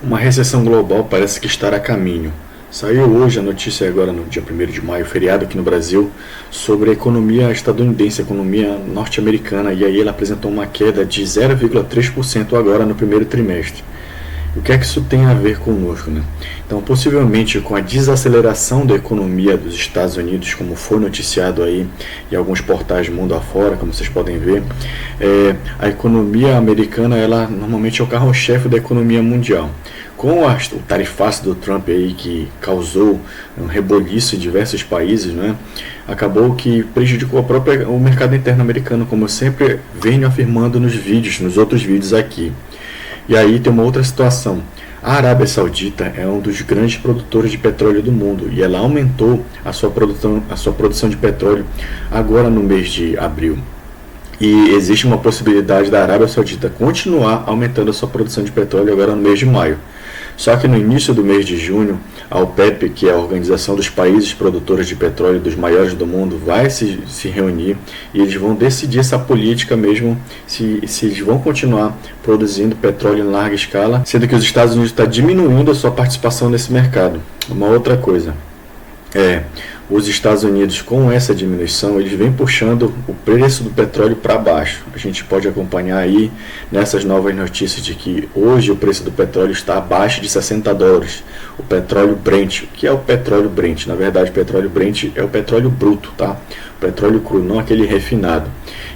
Uma recessão global parece que está a caminho. Saiu hoje a notícia, agora no dia 1º de maio, feriado aqui no Brasil, sobre a economia estadunidense, a economia norte-americana, e aí ela apresentou uma queda de 0,3% agora no primeiro trimestre. O que é que isso tem a ver conosco, né? Então, possivelmente com a desaceleração da economia dos Estados Unidos, como foi noticiado aí em alguns portais mundo afora, como vocês podem ver, a economia americana, ela normalmente é o carro-chefe da economia mundial. Com o tarifaço do Trump aí, que causou um reboliço em diversos países, né, acabou que prejudicou o mercado interno americano, como eu sempre venho afirmando nos outros vídeos aqui. E aí tem uma outra situação. A Arábia Saudita é um dos grandes produtores de petróleo do mundo e ela aumentou a sua produção de petróleo agora no mês de abril. E existe uma possibilidade da Arábia Saudita continuar aumentando a sua produção de petróleo agora no mês de maio. Só que no início do mês de junho, a OPEP, que é a Organização dos Países Produtores de Petróleo dos maiores do mundo, vai se reunir e eles vão decidir essa política mesmo, se eles vão continuar produzindo petróleo em larga escala, sendo que os Estados Unidos estão diminuindo a sua participação nesse mercado. Uma outra coisa os Estados Unidos, com essa diminuição, eles vêm puxando o preço do petróleo para baixo. A gente pode acompanhar aí nessas novas notícias de que hoje o preço do petróleo está abaixo de $60. O petróleo Brent. O que é o petróleo Brent? Na verdade, o petróleo Brent é o petróleo bruto, tá? O petróleo cru, não aquele refinado.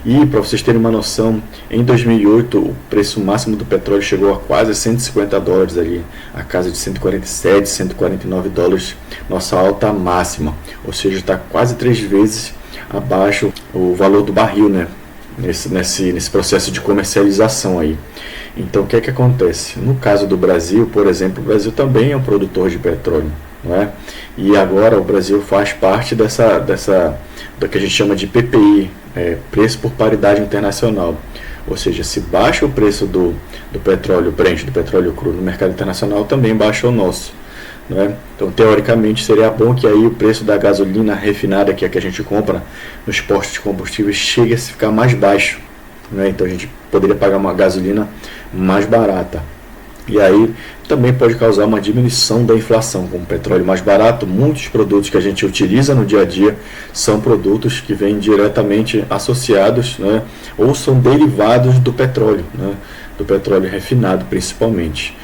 E, para vocês terem uma noção, em 2008 o preço máximo do petróleo chegou a quase $150 ali, a casa de 147, $149, nossa alta máxima. Ou seja, está quase 3 vezes abaixo o valor do barril, né? Nesse processo de comercialização aí. Então, o que é que acontece? No caso do Brasil, por exemplo, o Brasil também é um produtor de petróleo, não é? E agora o Brasil faz parte do que a gente chama de PPI, preço por paridade internacional. Ou seja, se baixa o preço do petróleo Brent, do petróleo cru no mercado internacional, também baixa o nosso. Né? Então, teoricamente, seria bom que aí o preço da gasolina refinada, que é a que a gente compra nos postos de combustíveis, chegue a ficar mais baixo. Né? Então, a gente poderia pagar uma gasolina mais barata. E aí também pode causar uma diminuição da inflação. Com o petróleo mais barato, muitos produtos que a gente utiliza no dia a dia são produtos que vêm diretamente associados, né, ou são derivados do petróleo, né, do petróleo refinado principalmente.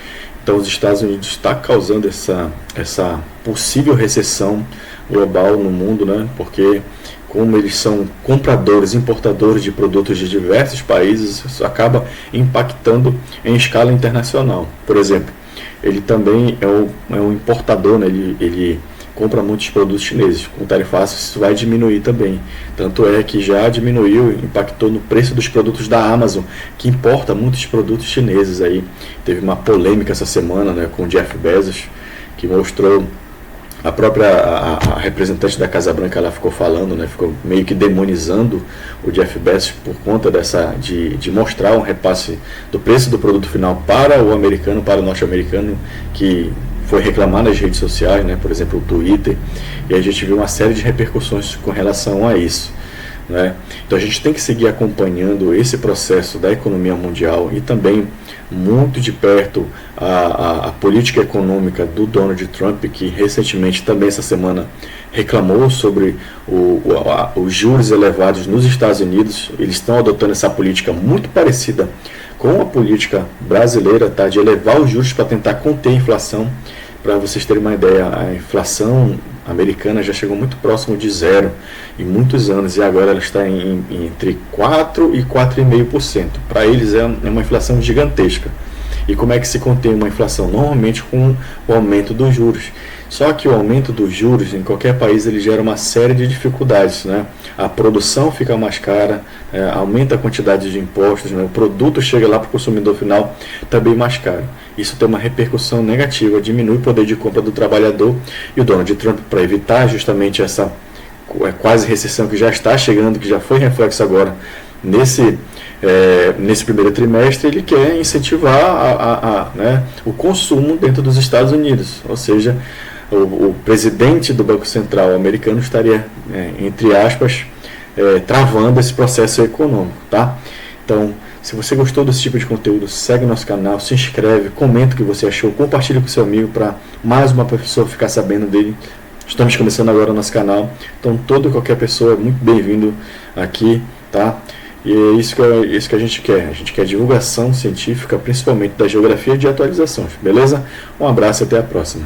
Então, os Estados Unidos está causando essa possível recessão global no mundo, né, porque como eles são compradores, importadores de produtos de diversos países, isso acaba impactando em escala internacional. Por exemplo, ele também é um importador, né? Ele compra muitos produtos chineses. Com tarifaço isso vai diminuir também. Tanto é que já diminuiu, impactou no preço dos produtos da Amazon, que importa muitos produtos chineses. Aí teve uma polêmica essa semana, né, com o Jeff Bezos, que mostrou a própria a representante da Casa Branca, ela ficou falando, né, ficou meio que demonizando o Jeff Bezos por conta de mostrar um repasse do preço do produto final para o americano, para o norte-americano, que foi reclamar nas redes sociais, né, por exemplo, o Twitter, e a gente viu uma série de repercussões com relação a isso. Né? Então a gente tem que seguir acompanhando esse processo da economia mundial e também muito de perto a política econômica do Donald Trump, que recentemente, também essa semana, reclamou sobre os juros elevados nos Estados Unidos. Eles estão adotando essa política muito parecida com a política brasileira, tá, de elevar os juros para tentar conter a inflação. Para vocês terem uma ideia, a inflação americana já chegou muito próximo de zero em muitos anos, e agora ela está entre 4% e 4,5%. Para eles é uma inflação gigantesca. E como é que se contém uma inflação? Normalmente com o aumento dos juros. Só que o aumento dos juros em qualquer país ele gera uma série de dificuldades, né? A produção fica mais cara, aumenta a quantidade de impostos, né? O produto chega lá para o consumidor final também mais caro. Isso tem uma repercussão negativa, diminui o poder de compra do trabalhador, e o Donald Trump, para evitar justamente essa quase recessão que já está chegando, que já foi reflexo agora nesse primeiro trimestre, ele quer incentivar né, o consumo dentro dos Estados Unidos, ou seja, o presidente do Banco Central americano estaria, entre aspas, travando esse processo econômico, tá? Então, Se você gostou desse tipo de conteúdo, segue nosso canal, se inscreve, comenta o que você achou, compartilha com seu amigo para mais uma pessoa ficar sabendo dele. Estamos começando agora o nosso canal, então toda e qualquer pessoa é muito bem-vindo aqui, tá? E é isso que a gente quer divulgação científica, principalmente da geografia e de atualizações, beleza? Um abraço e até a próxima.